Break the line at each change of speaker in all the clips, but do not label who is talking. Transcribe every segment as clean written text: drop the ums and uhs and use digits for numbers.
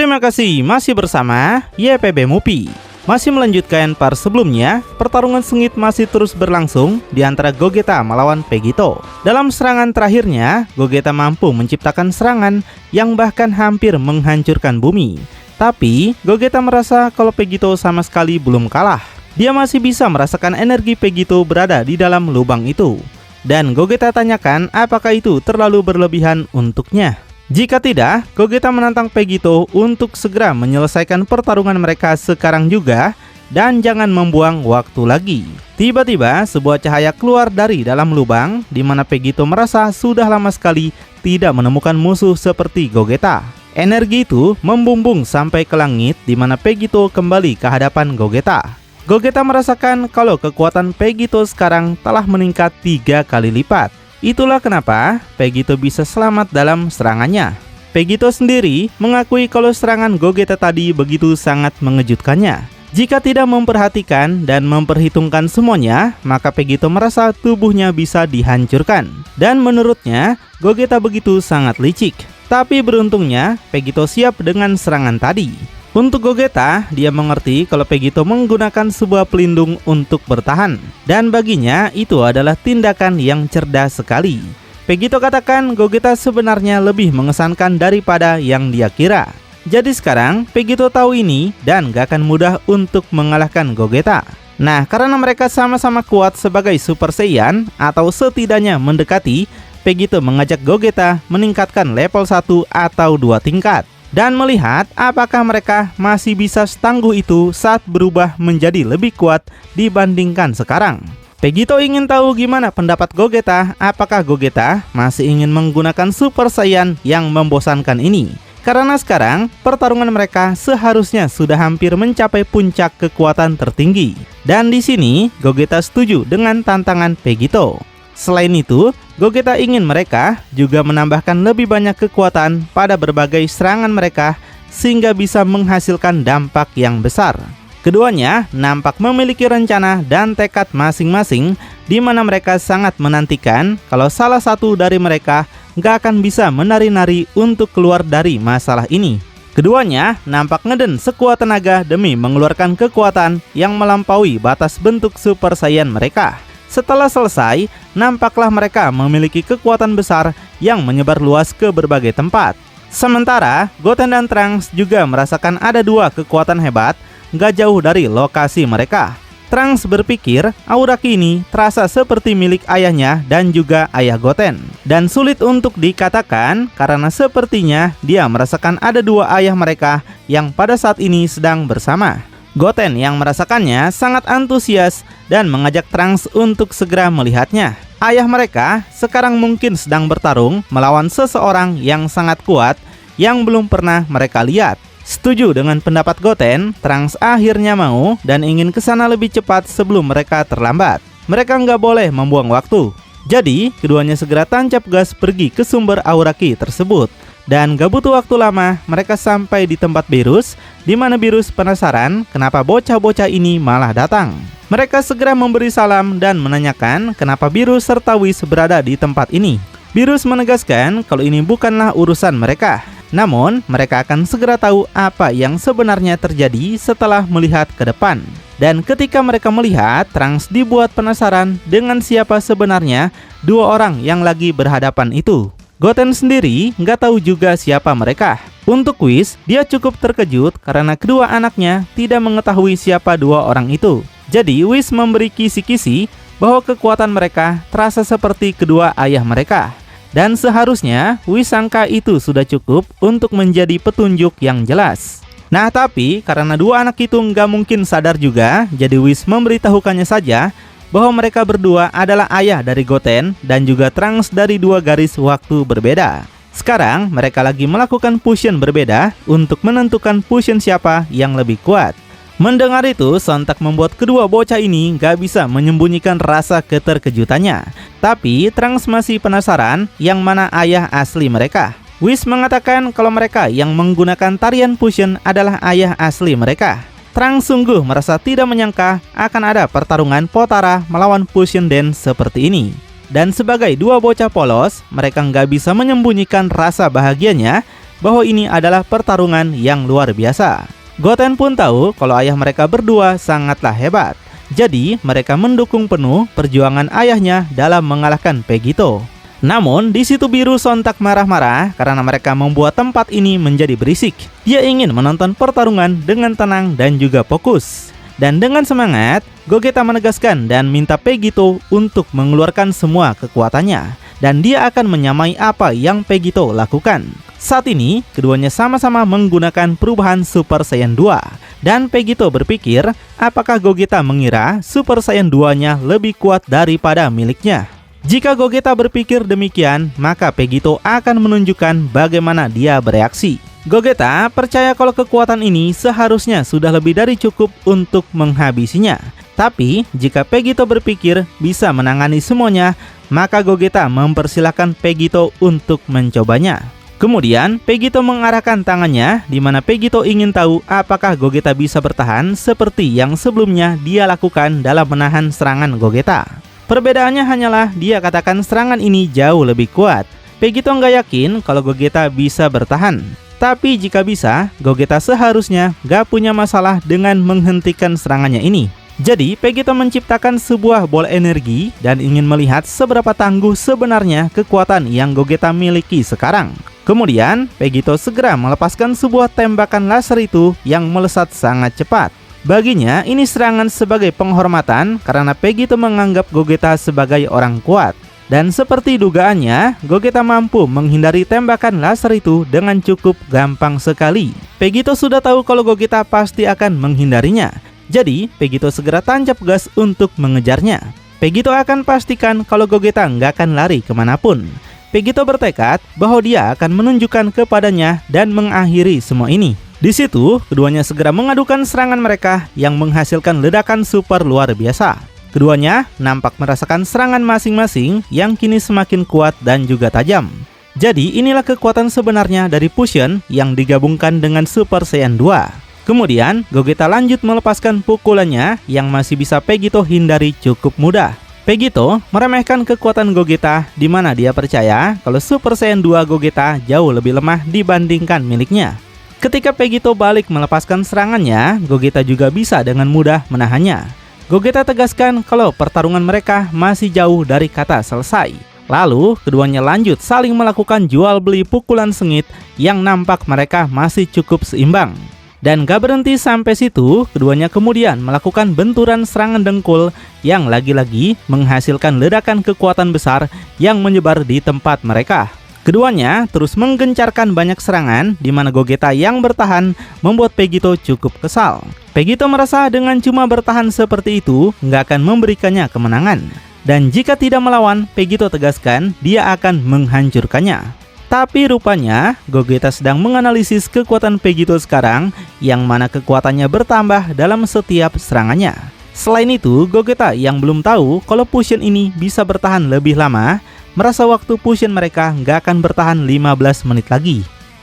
Terima kasih masih bersama YPB Movie. Masih melanjutkan part sebelumnya, pertarungan sengit masih terus berlangsung di antara Gogeta melawan Vegito. Dalam serangan terakhirnya, Gogeta mampu menciptakan serangan yang bahkan hampir menghancurkan bumi. Tapi, Gogeta merasa kalau Vegito sama sekali belum kalah. Dia masih bisa merasakan energi Vegito berada di dalam lubang itu. Dan Gogeta tanyakan apakah itu terlalu berlebihan untuknya. Jika tidak, Gogeta menantang Vegito untuk segera menyelesaikan pertarungan mereka sekarang juga dan jangan membuang waktu lagi. Tiba-tiba sebuah cahaya keluar dari dalam lubang di mana Vegito merasa sudah lama sekali tidak menemukan musuh seperti Gogeta. Energi itu membumbung sampai ke langit di mana Vegito kembali ke hadapan Gogeta. Gogeta merasakan kalau kekuatan Vegito sekarang telah meningkat 3 kali lipat. Itulah kenapa Vegito bisa selamat dalam serangannya. Vegito sendiri mengakui kalau serangan Gogeta tadi begitu sangat mengejutkannya. Jika tidak memperhatikan dan memperhitungkan semuanya, maka Vegito merasa tubuhnya bisa dihancurkan. Dan menurutnya, Gogeta begitu sangat licik. Tapi beruntungnya, Vegito siap dengan serangan tadi. Untuk Gogeta, dia mengerti kalau Vegito menggunakan sebuah pelindung untuk bertahan. Dan baginya itu adalah tindakan yang cerdas sekali. Vegito katakan Gogeta sebenarnya lebih mengesankan daripada yang dia kira. Jadi sekarang Vegito tahu ini dan gak akan mudah untuk mengalahkan Gogeta. Nah, karena mereka sama-sama kuat sebagai Super Saiyan atau setidaknya mendekati, Vegito mengajak Gogeta meningkatkan level 1 atau 2 tingkat. Dan melihat apakah mereka masih bisa setangguh itu saat berubah menjadi lebih kuat dibandingkan sekarang. Vegito ingin tahu gimana pendapat Gogeta, apakah Gogeta masih ingin menggunakan Super Saiyan yang membosankan ini. Karena sekarang pertarungan mereka seharusnya sudah hampir mencapai puncak kekuatan tertinggi. Dan di sini Gogeta setuju dengan tantangan Vegito. Selain itu, Gogeta ingin mereka juga menambahkan lebih banyak kekuatan pada berbagai serangan mereka sehingga bisa menghasilkan dampak yang besar. Keduanya nampak memiliki rencana dan tekad masing-masing di mana mereka sangat menantikan kalau salah satu dari mereka nggak akan bisa menari-nari untuk keluar dari masalah ini. Keduanya nampak ngeden sekuat tenaga demi mengeluarkan kekuatan yang melampaui batas bentuk Super Saiyan mereka. Setelah selesai, nampaklah mereka memiliki kekuatan besar yang menyebar luas ke berbagai tempat. Sementara, Goten dan Trunks juga merasakan ada 2 kekuatan hebat gak jauh dari lokasi mereka. Trunks berpikir aura ini terasa seperti milik ayahnya dan juga ayah Goten. Dan sulit untuk dikatakan karena sepertinya dia merasakan ada 2 ayah mereka yang pada saat ini sedang bersama. Goten yang merasakannya sangat antusias dan mengajak Trunks untuk segera melihatnya. Ayah mereka sekarang mungkin sedang bertarung melawan seseorang yang sangat kuat yang belum pernah mereka lihat. Setuju dengan pendapat Goten, Trunks akhirnya mau dan ingin ke sana lebih cepat sebelum mereka terlambat. Mereka nggak boleh membuang waktu. Jadi, keduanya segera tancap gas pergi ke sumber aura ki tersebut. Dan gak butuh waktu lama, mereka sampai di tempat Beerus, di mana Beerus penasaran kenapa bocah-bocah ini malah datang. Mereka segera memberi salam dan menanyakan kenapa Beerus serta Whis berada di tempat ini. Beerus menegaskan kalau ini bukanlah urusan mereka. Namun, mereka akan segera tahu apa yang sebenarnya terjadi setelah melihat ke depan. Dan ketika mereka melihat, Trunks dibuat penasaran dengan siapa sebenarnya 2 orang yang lagi berhadapan itu. Goten sendiri nggak tahu juga siapa mereka. Untuk Whis, dia cukup terkejut karena kedua anaknya tidak mengetahui siapa 2 orang itu. Jadi Whis memberi kisi-kisi bahwa kekuatan mereka terasa seperti kedua ayah mereka. Dan seharusnya Whis sangka itu sudah cukup untuk menjadi petunjuk yang jelas. Nah tapi karena 2 anak itu nggak mungkin sadar juga, jadi Whis memberitahukannya saja bahwa mereka berdua adalah ayah dari Goten dan juga Trunks dari 2 garis waktu berbeda. Sekarang mereka lagi melakukan fusion berbeda untuk menentukan fusion siapa yang lebih kuat. Mendengar itu sontak membuat kedua bocah ini gak bisa menyembunyikan rasa keterkejutannya. Tapi Trunks masih penasaran yang mana ayah asli mereka. Whis mengatakan kalau mereka yang menggunakan tarian fusion adalah ayah asli mereka. Trunks sungguh merasa tidak menyangka akan ada pertarungan Potara melawan Fusion Dance seperti ini. Dan sebagai 2 bocah polos, mereka nggak bisa menyembunyikan rasa bahagianya bahwa ini adalah pertarungan yang luar biasa. Goten pun tahu kalau ayah mereka berdua sangatlah hebat. Jadi mereka mendukung penuh perjuangan ayahnya dalam mengalahkan Pegito. Namun di situ Biru sontak marah-marah karena mereka membuat tempat ini menjadi berisik. Dia ingin menonton pertarungan dengan tenang dan juga fokus. Dan dengan semangat, Gogeta menegaskan dan minta Pegito untuk mengeluarkan semua kekuatannya. Dan dia akan menyamai apa yang Pegito lakukan. Saat ini, keduanya sama-sama menggunakan perubahan Super Saiyan 2. Dan Pegito berpikir, apakah Gogeta mengira Super Saiyan 2-nya lebih kuat daripada miliknya? Jika Gogeta berpikir demikian, maka Pegito akan menunjukkan bagaimana dia bereaksi. Gogeta percaya kalau kekuatan ini seharusnya sudah lebih dari cukup untuk menghabisinya. Tapi, jika Pegito berpikir bisa menangani semuanya, maka Gogeta mempersilahkan Pegito untuk mencobanya. Kemudian, Pegito mengarahkan tangannya di mana Pegito ingin tahu apakah Gogeta bisa bertahan seperti yang sebelumnya dia lakukan dalam menahan serangan Gogeta. Perbedaannya hanyalah dia katakan serangan ini jauh lebih kuat. Pegito nggak yakin kalau Gogeta bisa bertahan. Tapi jika bisa, Gogeta seharusnya gak punya masalah dengan menghentikan serangannya ini. Jadi, Pegito menciptakan sebuah bola energi dan ingin melihat seberapa tangguh sebenarnya kekuatan yang Gogeta miliki sekarang. Kemudian, Pegito segera melepaskan sebuah tembakan laser itu yang melesat sangat cepat. Baginya, ini serangan sebagai penghormatan karena Pegito menganggap Gogeta sebagai orang kuat. Dan seperti dugaannya, Gogeta mampu menghindari tembakan laser itu dengan cukup gampang sekali. Pegito sudah tahu kalau Gogeta pasti akan menghindarinya. Jadi, Pegito segera tancap gas untuk mengejarnya. Pegito akan pastikan kalau Gogeta nggak akan lari kemanapun. Pegito bertekad bahwa dia akan menunjukkan kepadanya dan mengakhiri semua ini. Di situ, keduanya segera mengadukan serangan mereka yang menghasilkan ledakan super luar biasa. Keduanya nampak merasakan serangan masing-masing yang kini semakin kuat dan juga tajam. Jadi inilah kekuatan sebenarnya dari Fusion yang digabungkan dengan Super Saiyan 2. Kemudian Gogeta lanjut melepaskan pukulannya yang masih bisa Pegito hindari cukup mudah. Pegito meremehkan kekuatan Gogeta di mana dia percaya kalau Super Saiyan 2 Gogeta jauh lebih lemah dibandingkan miliknya. Ketika Pegito balik melepaskan serangannya, Gogeta juga bisa dengan mudah menahannya. Gogeta tegaskan kalau pertarungan mereka masih jauh dari kata selesai. Lalu, keduanya lanjut saling melakukan jual beli pukulan sengit yang nampak mereka masih cukup seimbang. Dan gak berhenti sampai situ, keduanya kemudian melakukan benturan serangan dengkul yang lagi-lagi menghasilkan ledakan kekuatan besar yang menyebar di tempat mereka. Keduanya terus menggencarkan banyak serangan di mana Gogeta yang bertahan membuat Pegito cukup kesal. Pegito merasa dengan cuma bertahan seperti itu nggak akan memberikannya kemenangan. Dan jika tidak melawan, Pegito tegaskan dia akan menghancurkannya. Tapi rupanya Gogeta sedang menganalisis kekuatan Pegito sekarang yang mana kekuatannya bertambah dalam setiap serangannya. Selain itu, Gogeta yang belum tahu kalau Fusion ini bisa bertahan lebih lama, merasa waktu Fusion mereka nggak akan bertahan 15 menit lagi.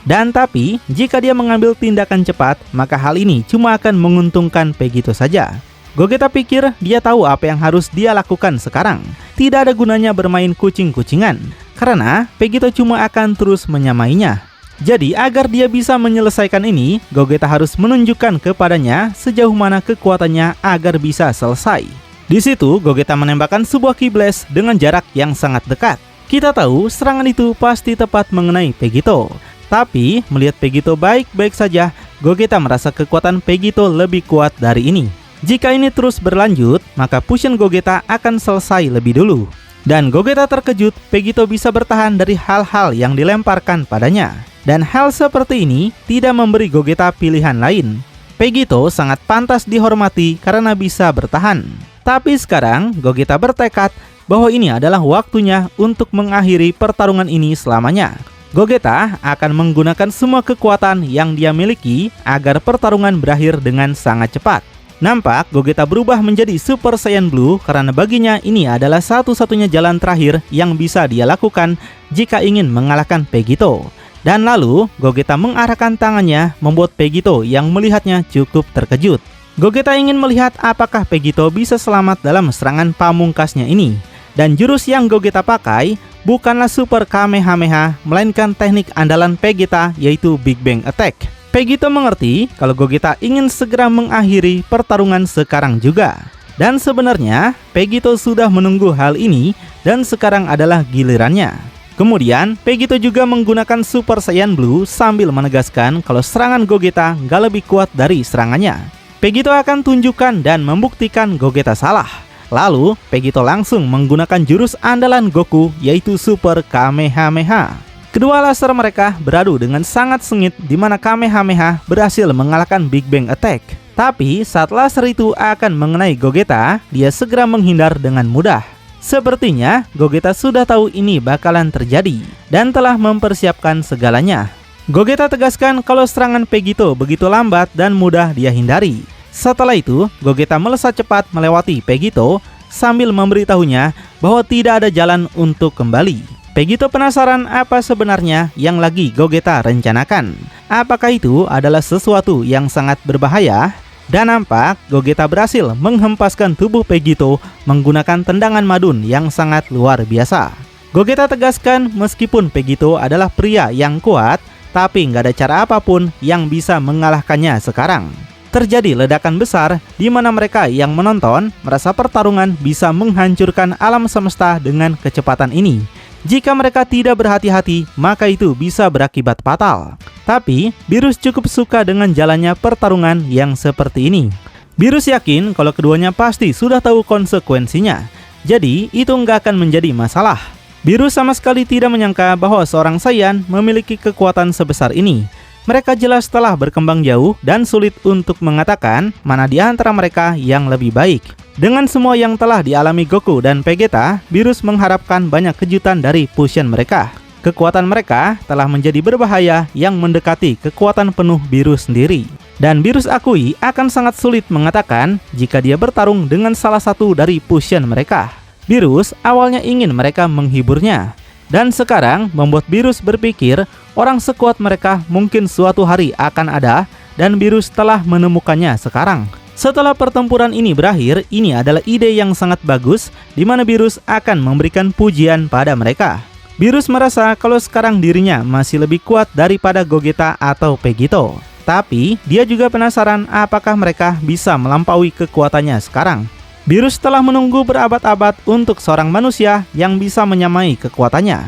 Dan tapi, jika dia mengambil tindakan cepat, maka hal ini cuma akan menguntungkan Pegito saja. Gogeta pikir dia tahu apa yang harus dia lakukan sekarang. Tidak ada gunanya bermain kucing-kucingan, karena Pegito cuma akan terus menyamainya. Jadi agar dia bisa menyelesaikan ini, Gogeta harus menunjukkan kepadanya sejauh mana kekuatannya agar bisa selesai. Di situ, Gogeta menembakkan sebuah Ki Blast dengan jarak yang sangat dekat. Kita tahu serangan itu pasti tepat mengenai Pegito. Tapi, melihat Pegito baik-baik saja, Gogeta merasa kekuatan Pegito lebih kuat dari ini. Jika ini terus berlanjut, maka Fusion Gogeta akan selesai lebih dulu. Dan Gogeta terkejut, Pegito bisa bertahan dari hal-hal yang dilemparkan padanya. Dan hal seperti ini tidak memberi Gogeta pilihan lain. Pegito sangat pantas dihormati karena bisa bertahan. Tapi sekarang Gogeta bertekad bahwa ini adalah waktunya untuk mengakhiri pertarungan ini selamanya. Gogeta akan menggunakan semua kekuatan yang dia miliki agar pertarungan berakhir dengan sangat cepat. Nampak Gogeta berubah menjadi Super Saiyan Blue karena baginya ini adalah satu-satunya jalan terakhir yang bisa dia lakukan jika ingin mengalahkan Pegito. Dan lalu Gogeta mengarahkan tangannya membuat Pegito yang melihatnya cukup terkejut. Gogeta ingin melihat apakah Pegito bisa selamat dalam serangan pamungkasnya ini. Dan jurus yang Gogeta pakai bukanlah Super Kamehameha, melainkan teknik andalan Vegeta yaitu Big Bang Attack. Vegito mengerti kalau Gogeta ingin segera mengakhiri pertarungan sekarang juga. Dan sebenarnya Vegito sudah menunggu hal ini dan sekarang adalah gilirannya. Kemudian Vegito juga menggunakan Super Saiyan Blue sambil menegaskan kalau serangan Gogeta gak lebih kuat dari serangannya. Vegito akan tunjukkan dan membuktikan Gogeta salah. Lalu, Vegito langsung menggunakan jurus andalan Goku yaitu Super Kamehameha. Kedua laser mereka beradu dengan sangat sengit di mana Kamehameha berhasil mengalahkan Big Bang Attack. Tapi saat laser itu akan mengenai Gogeta, dia segera menghindar dengan mudah. Sepertinya Gogeta sudah tahu ini bakalan terjadi dan telah mempersiapkan segalanya. Gogeta tegaskan kalau serangan Vegito begitu lambat dan mudah dia hindari. Setelah itu, Gogeta melesat cepat melewati Vegito sambil memberitahunya bahwa tidak ada jalan untuk kembali. Vegito penasaran apa sebenarnya yang lagi Gogeta rencanakan. Apakah itu adalah sesuatu yang sangat berbahaya? Dan nampak Gogeta berhasil menghempaskan tubuh Vegito menggunakan tendangan madun yang sangat luar biasa. Gogeta tegaskan meskipun Vegito adalah pria yang kuat, tapi nggak ada cara apapun yang bisa mengalahkannya sekarang. Terjadi ledakan besar di mana mereka yang menonton merasa pertarungan bisa menghancurkan alam semesta dengan kecepatan ini. Jika mereka tidak berhati-hati, maka itu bisa berakibat fatal. Tapi, Beerus cukup suka dengan jalannya pertarungan yang seperti ini. Beerus yakin kalau keduanya pasti sudah tahu konsekuensinya. Jadi, itu nggak akan menjadi masalah. Beerus sama sekali tidak menyangka bahwa seorang Saiyan memiliki kekuatan sebesar ini. Mereka jelas telah berkembang jauh dan sulit untuk mengatakan mana di antara mereka yang lebih baik. Dengan semua yang telah dialami Goku dan Vegeta, Beerus mengharapkan banyak kejutan dari fusion mereka. Kekuatan mereka telah menjadi berbahaya yang mendekati kekuatan penuh Beerus sendiri. Dan Beerus akui akan sangat sulit mengatakan jika dia bertarung dengan salah satu dari fusion mereka. Beerus awalnya ingin mereka menghiburnya. Dan sekarang membuat Beerus berpikir orang sekuat mereka mungkin suatu hari akan ada dan Beerus telah menemukannya sekarang. Setelah pertempuran ini berakhir, ini adalah ide yang sangat bagus di mana Beerus akan memberikan pujian pada mereka. Beerus merasa kalau sekarang dirinya masih lebih kuat daripada Gogeta atau Vegito. Tapi dia juga penasaran apakah mereka bisa melampaui kekuatannya sekarang. Beerus telah menunggu berabad-abad untuk seorang manusia yang bisa menyamai kekuatannya.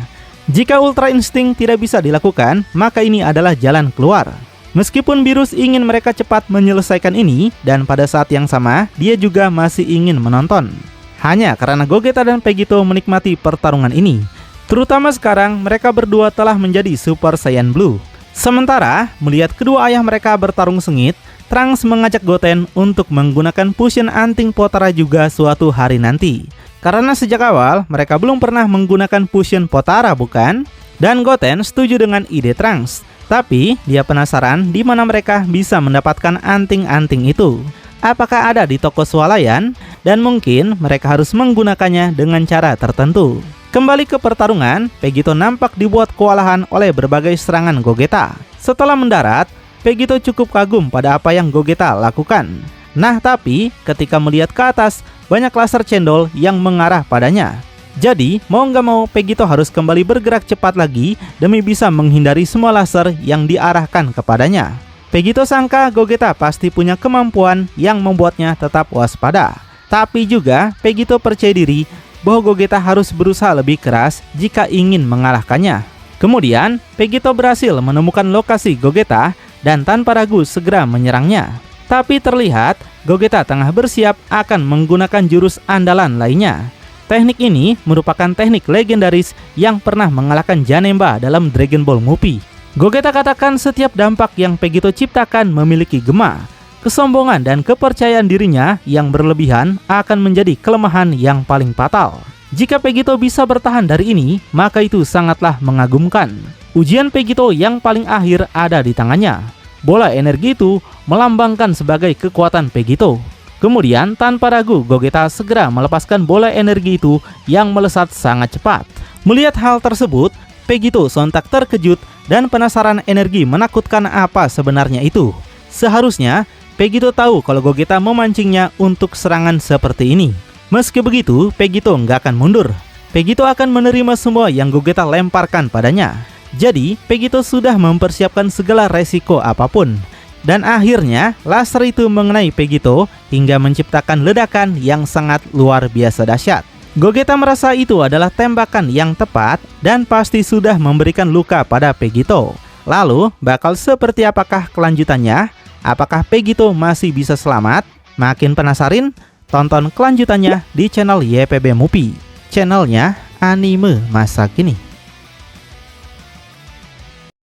Jika Ultra Instinct tidak bisa dilakukan, maka ini adalah jalan keluar. Meskipun Beerus ingin mereka cepat menyelesaikan ini, dan pada saat yang sama, dia juga masih ingin menonton. Hanya karena Gogeta dan Vegito menikmati pertarungan ini. Terutama sekarang, mereka berdua telah menjadi Super Saiyan Blue. Sementara, melihat kedua ayah mereka bertarung sengit, Trunks mengajak Goten untuk menggunakan fusion anting Potara juga suatu hari nanti. Karena sejak awal mereka belum pernah menggunakan fusion Potara, bukan? Dan Goten setuju dengan ide Trunks. Tapi dia penasaran di mana mereka bisa mendapatkan anting-anting itu. Apakah ada di toko swalayan? Dan mungkin mereka harus menggunakannya dengan cara tertentu. Kembali ke pertarungan, Vegito nampak dibuat kewalahan oleh berbagai serangan Gogeta. Setelah mendarat, Vegito cukup kagum pada apa yang Gogeta lakukan. Nah, tapi ketika melihat ke atas, banyak laser cendol yang mengarah padanya. Jadi, mau nggak mau Vegito harus kembali bergerak cepat lagi demi bisa menghindari semua laser yang diarahkan kepadanya. Vegito sangka Gogeta pasti punya kemampuan yang membuatnya tetap waspada. Tapi juga Vegito percaya diri bahwa Gogeta harus berusaha lebih keras jika ingin mengalahkannya. Kemudian, Vegito berhasil menemukan lokasi Gogeta dan tanpa ragu segera menyerangnya. Tapi terlihat Gogeta tengah bersiap akan menggunakan jurus andalan lainnya. Teknik ini merupakan teknik legendaris yang pernah mengalahkan Janemba dalam Dragon Ball Movie. Gogeta katakan setiap dampak yang Vegito ciptakan memiliki gema. Kesombongan dan kepercayaan dirinya yang berlebihan akan menjadi kelemahan yang paling fatal. Jika Vegito bisa bertahan dari ini, maka itu sangatlah mengagumkan. Ujian Vegito yang paling akhir ada di tangannya. Bola energi itu melambangkan sebagai kekuatan Vegito. Kemudian tanpa ragu Gogeta segera melepaskan bola energi itu yang melesat sangat cepat. Melihat hal tersebut, Vegito sontak terkejut dan penasaran energi menakutkan apa sebenarnya itu. Seharusnya Vegito tahu kalau Gogeta memancingnya untuk serangan seperti ini. Meski begitu, Vegito nggak akan mundur. Vegito akan menerima semua yang Gogeta lemparkan padanya. Jadi, Vegito sudah mempersiapkan segala resiko apapun. Dan akhirnya, laser itu mengenai Vegito hingga menciptakan ledakan yang sangat luar biasa dahsyat. Gogeta merasa itu adalah tembakan yang tepat dan pasti sudah memberikan luka pada Vegito. Lalu, bakal seperti apakah kelanjutannya? Apakah Vegito masih bisa selamat? Makin penasaran? Tonton kelanjutannya di channel YPB Movie, channelnya anime masa kini.